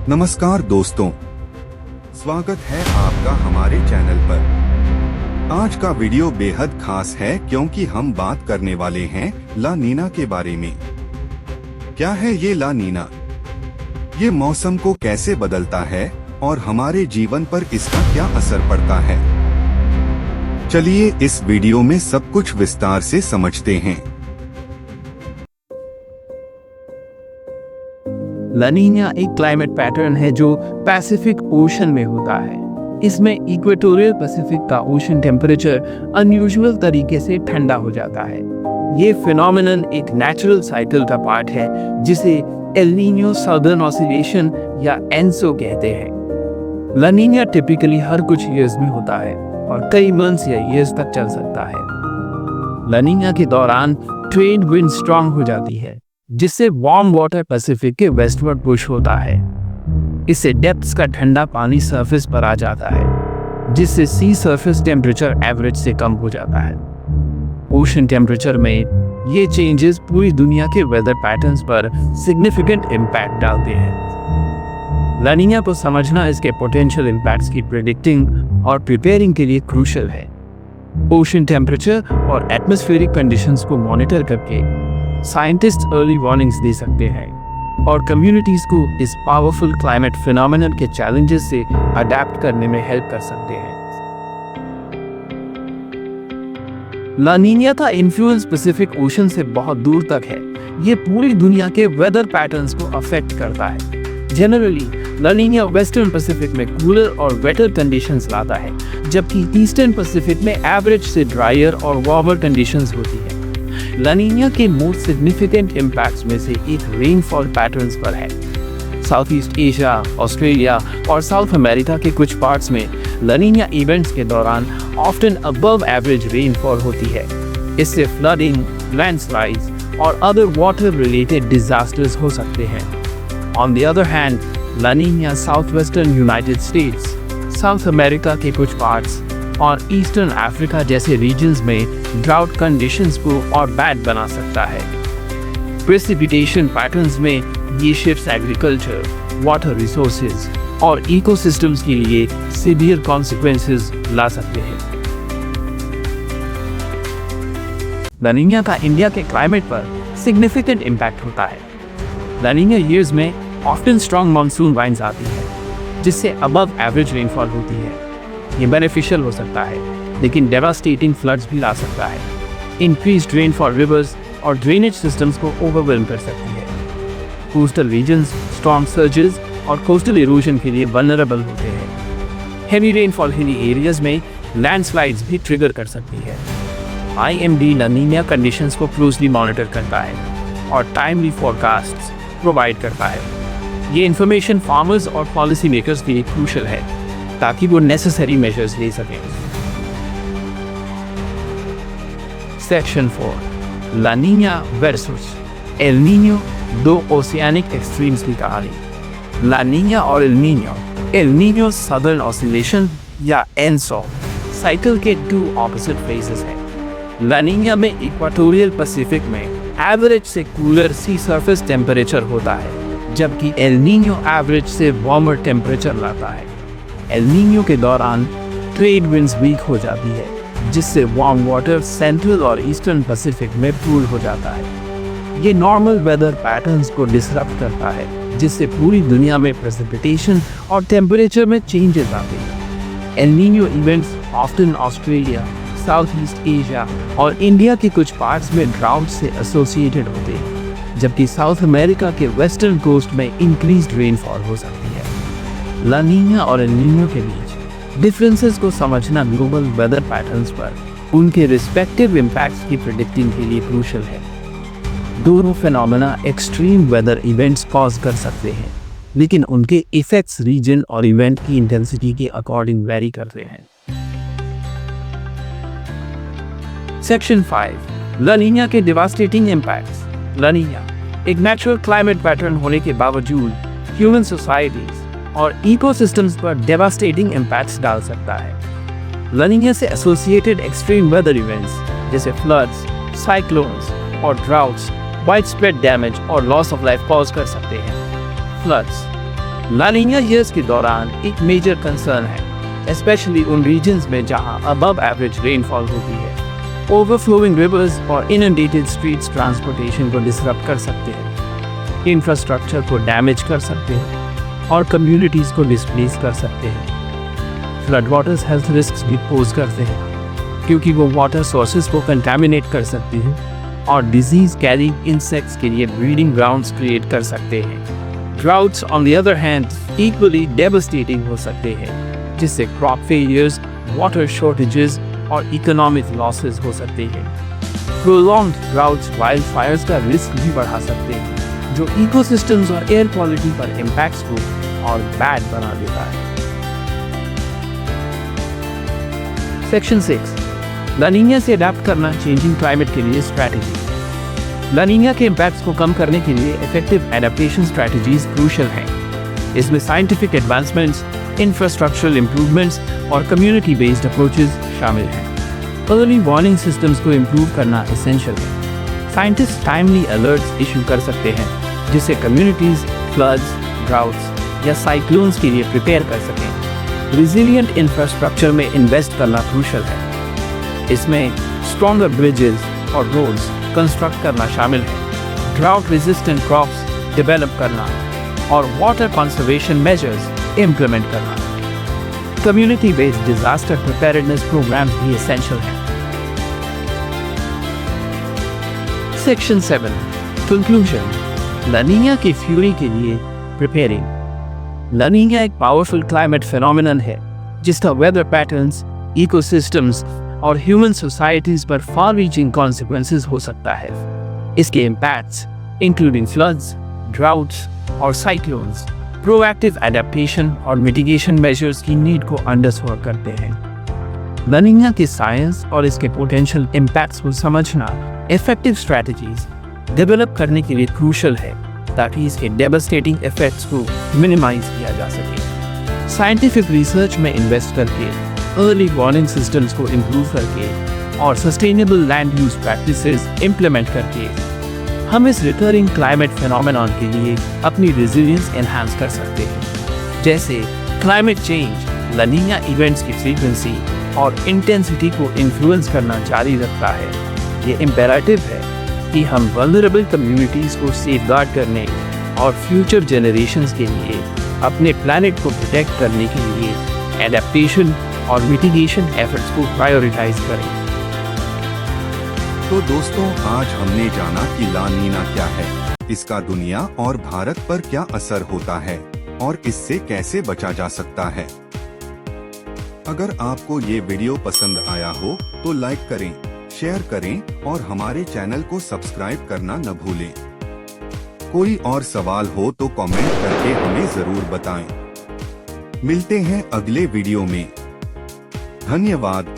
नमस्कार दोस्तों, स्वागत है आपका हमारे चैनल पर। आज का वीडियो बेहद खास है क्योंकि हम बात करने वाले हैं ला नीना के बारे में। क्या है ये ला नीना? ये मौसम को कैसे बदलता है और हमारे जीवन पर इसका क्या असर पड़ता है? चलिए इस वीडियो में सब कुछ विस्तार से समझते हैं। ला नीना एक क्लाइमेट पैटर्न है जो पैसिफिक ओशन में होता है। इसमें इक्वेटोरियल पैसिफिक का ओशन टेम्परेचर अनयूजुअल तरीके से ठंडा हो जाता है। ये फिनोमेनन एक नेचुरल साइकिल का पार्ट है जिसे एल नीनो सदर्न ऑसिलेशन या एनसो कहते हैं। ला नीना टिपिकली हर कुछ ईयर्स में होता है और कई मंथ्स या ईयर्स तक चल सकता है। ला नीना के दौरान ट्रेड विंड स्ट्रांग हो जाती है जिससे वार्म वाटर पैसिफिक के वेस्टवर्ड पुश होता है। इससे डेप्थ्स का ठंडा पानी सरफेस पर आ जाता है जिससे सी सरफेस टेम्परेचर एवरेज से कम हो जाता है। ओशन टेम्परेचर में ये चेंजेस पूरी दुनिया के वेदर पैटर्न्स पर सिग्निफिकेंट इम्पैक्ट डालते हैं। ला नीना को समझना इसके पोटेंशियल इम्पैक्ट्स की प्रेडिक्टिंग और प्रिपेयरिंग के लिए क्रूशियल है। ओशन टेम्परेचर और एटमॉस्फेरिक कंडीशंस को मॉनिटर करके साइंटिस्ट अर्ली वार्निंग्स दे सकते हैं और कम्युनिटीज को इस पावरफुल क्लाइमेट फिनोमेनन के चैलेंजेस से अडेप्ट करने में हेल्प कर सकते हैं। ला नीना का इन्फ्लुएंस पैसिफिक ओशन से बहुत दूर तक है। ये पूरी दुनिया के वेदर पैटर्न्स को अफेक्ट करता है। जनरली ला नीना वेस्टर्न पैसिफिक में कूलर और वेटर कंडीशंस लाता है, जबकि ईस्टर्न पैसिफिक में एवरेज से ड्रायर और वार्मर कंडीशंस होती है। ला नीना के मोस्ट सिग्निफिकेंट इम्पैक्ट्स में से एक रेनफॉल पैटर्न्स पर है। साउथ ईस्ट एशिया, ऑस्ट्रेलिया और साउथ अमेरिका के कुछ पार्ट्स में ला नीना इवेंट्स के दौरान ऑफ्टन अबव एवरेज रेनफॉल होती है। इससे फ्लडिंग, लैंडस्लाइड्स और अदर वाटर रिलेटेड डिजास्टर्स हो सकते हैं। On the other hand, La Nina south western United States, South America के कुछ पार्ट्स और ईस्टर्न अफ्रीका जैसे रीजन्स में ड्राउट कंडीशंस को और बैड बना सकता है। प्रेसिपिटेशन पैटर्न्स में ये शिफ्ट्स एग्रीकल्चर, वाटर रिसोर्सेज और इकोसिस्टम्स के लिए सीवियर कॉन्सिक्वेंसेस ला सकते हैं। ला नीना का इंडिया के क्लाइमेट पर सिग्निफिकेंट इम्पैक्ट होता है। ला नीना ईयर्स में ऑफ्टन स्ट्रॉन्ग मानसून वाइंड्स आती है जिससे अबव एवरेज रेनफॉल होती है। ये बेनिफिशियल हो सकता है लेकिन डेवास्टेटिंग फ्लड्स भी ला सकता है। इंक्रीज्ड रेन फॉर रिवर्स और ड्रेनेज सिस्टम्स को ओवरवेल्म कर सकती है। कोस्टल रीजन्स स्टॉर्म सर्जेस और कोस्टल इरोजन के लिए वल्नरेबल होते हैं। हेवी रेनफॉल हिली एरियाज में लैंडस्लाइड्स भी ट्रिगर कर सकती है। IMD ला नीना कंडीशंस को क्लोजली मॉनिटर करता है और टाइमली फोरकास्ट्स प्रोवाइड करता है। ये इन्फॉर्मेशन फार्मर्स और पॉलिसी मेकर्स के लिए क्रूशियल है ताकि वो नेसेसरी मेजर्स ले सकें। सेक्शन 4, ला नीना वर्सेस एल नीनो, दो ओशियानिक एक्सट्रीम्स की कहानी। ला नीना और एल नीनो सदर्न ऑसिलेशन या एनसो साइकिल के टू ऑपोजिट फेजेस हैं। ला नीना में इक्वाटोरियल पैसिफिक में एवरेज से कूलर सी सरफेस टेम्परेचर होता है, जबकि एल नीनो एवरेज से वार्मर टेम्परेचर लाता है। एल नीनो के दौरान ट्रेड विंड्स वीक हो जाती है जिससे वार्म वाटर सेंट्रल और ईस्टर्न पैसिफिक में पूल हो जाता है। ये नॉर्मल वेदर पैटर्न्स को डिसरप्ट करता है जिससे पूरी दुनिया में प्रेसिपिटेशन और टेम्परेचर में चेंजेस आते हैं। El Nino events often Australia, south east Asia और इंडिया के कुछ पार्ट्स में ड्राउट से एसोसिएटेड होते हैं, जबकि साउथ अमेरिका के वेस्टर्न कोस्ट में इंक्रीज्ड रेनफॉल हो सकती है। ला नीना और एल नीनो के बीच डिफरेंसेस को समझना ग्लोबल वेदर पैटर्न्स पर उनके रिस्पेक्टिव इम्पैक्ट्स की प्रेडिक्टिंग के लिए क्रूशियल है। दोनों phenomena extreme weather events cause कर सकते हैं, लेकिन उनके इफेक्ट्स रीजन और इवेंट की इंटेंसिटी के अकॉर्डिंग वेरी करते हैं। सेक्शन 5, ला नीना के डिवास्टेटिंग इम्पैक्ट्स। ला नीना एक नेचुरल क्लाइमेट पैटर्न होने के बावजूद ह्यूमन सोसाइटीज और इकोसिस्टम्स पर डेवास्टेटिंग इम्पैक्ट्स डाल सकता है। ला नीना से एसोसिएटेड एक्सट्रीम वेदर इवेंट्स जैसे फ्लड्स, साइक्लोन्स और ड्राउट्स वाइड स्प्रेड डैमेज और लॉस ऑफ लाइफ कॉज कर सकते हैं। फ्लड्स ला नीना ईयर्स के दौरान एक मेजर कंसर्न है, स्पेशली उन रीजन्स में जहां अबव एवरेज रेनफॉल होती है। ओवरफ्लोइंग रिवर्स और इनंडेटेड स्ट्रीट्स ट्रांसपोर्टेशन को डिसरप्ट कर सकते हैं, इंफ्रास्ट्रक्चर को डैमेज कर सकते हैं और कम्युनिटीज़ को डिस्प्लेस कर सकते हैं। फ्लड वाटर्स हेल्थ रिस्क भी पोज करते हैं क्योंकि वो वाटर सोर्सेज को कंटामिनेट कर सकती हैं और डिजीज कैरिंग इंसेक्ट्स के लिए ब्रीडिंग ग्राउंड्स क्रिएट कर सकते हैं। Droughts on the other hand equally devastating हो सकते हैं, जिससे क्रॉप फेलियर्स, वाटर शॉर्टेजेस और इकोनॉमिक लॉसेस हो सकते हैं। प्रोलॉन्ग्ड ड्राउट्स वाइल्ड फायर्स का रिस्क भी बढ़ा सकते हैं, जो इकोसिस्टम्स और एयर क्वालिटी पर इम्पैक्ट्स को और बैड बना देता है। सेक्शन 6, ला नीना से अडेप्ट करना चेंजिंग क्लाइमेट के लिए स्ट्रैटेजी। ला नीना के इम्पैक्ट्स को कम करने के लिए इफेक्टिव एडेप्टेशन स्ट्रैटेजीज क्रूशियल हैं। इसमें साइंटिफिक एडवांसमेंट्स, इंफ्रास्ट्रक्चरल इम्प्रूवमेंट्स और कम्युनिटी बेस्ड अप्रोचेस शामिल हैं। अर्ली वार्निंग सिस्टम्स को इम्प्रूव करना एसेंशियल है। साइंटिस्ट टाइमली अलर्ट्स इशू कर सकते हैं, जिससे कम्युनिटीज फ्लड्स, ड्राउट्स या साइक्लोन्स के लिए प्रिपेयर कर सकें। रिजिलियंट इंफ्रास्ट्रक्चर में इन्वेस्ट करना क्रूशियल है। इसमें स्ट्रॉन्गर ब्रिजेस और रोड्स कंस्ट्रक्ट करना शामिल है, ड्राउट रेजिस्टेंट क्रॉप्स डेवलप करना और वाटर कंजर्वेशन मेजर्स इम्प्लीमेंट करना। Community based disaster preparedness programmes भी एसेंशियल हैं। Section 7, conclusion. ला नीना की फ्यूरी के लिए प्रिपेयरिंग। ला नीना एक पावरफुल क्लाइमेट फिनोमिनन है जिसका वेदर पैटर्न्स, इकोसिस्टम्स और ह्यूमन सोसाइटीज पर फार रीचिंग कॉन्सिक्वेंसेस हो सकता है। इसके इम्पैक्ट्स इंक्लूडिंग फ्लड्स, ड्राउट्स और साइक्लोन्स प्रोएक्टिव एडेप्टेशन और मिटिगेशन मेजर्स की नीड को अंडरस्कोर करते हैं। ला नीना की साइंस और इसके पोटेंशियल इम्पैक्ट्स को समझना इफेक्टिव स्ट्रैटेजीज डेवलप करने के लिए क्रूशियल है, ताकि इसके डेवस्टेटिंग इफेक्ट्स को मिनिमाइज किया जा सके। साइंटिफिक रिसर्च में इन्वेस्ट करके, अर्ली वार्निंग सिस्टम्स को इम्प्रूव करके और sustainable land use practices implement करके हम इस रिकरिंग क्लाइमेट फिनोमेनॉन के लिए अपनी रेजिलियंस एनहांस कर सकते हैं। जैसे क्लाइमेट चेंज ला नीना इवेंट्स की फ्रीक्वेंसी और इंटेंसिटी को इन्फ्लुएंस करना जारी रखता है। ये इम्पेरेटिव है कि हम वल्नरेबल कम्युनिटीज़ को सेफगार्ड करने और फ्यूचर जनरेशंस के लिए अपने प्लैनेट को प्रोटेक्ट करने के लिए एडेप्टेशन और मिटिगेशन एफर्ट्स को प्रायोरिटाइज करें। तो दोस्तों, आज हमने जाना कि ला नीना क्या है, इसका दुनिया और भारत पर क्या असर होता है और इससे कैसे बचा जा सकता है। अगर आपको ये वीडियो पसंद आया हो तो लाइक करें, शेयर करें और हमारे चैनल को सब्सक्राइब करना न भूलें। कोई और सवाल हो तो कमेंट करके हमें जरूर बताएं। मिलते हैं अगले वीडियो में। धन्यवाद।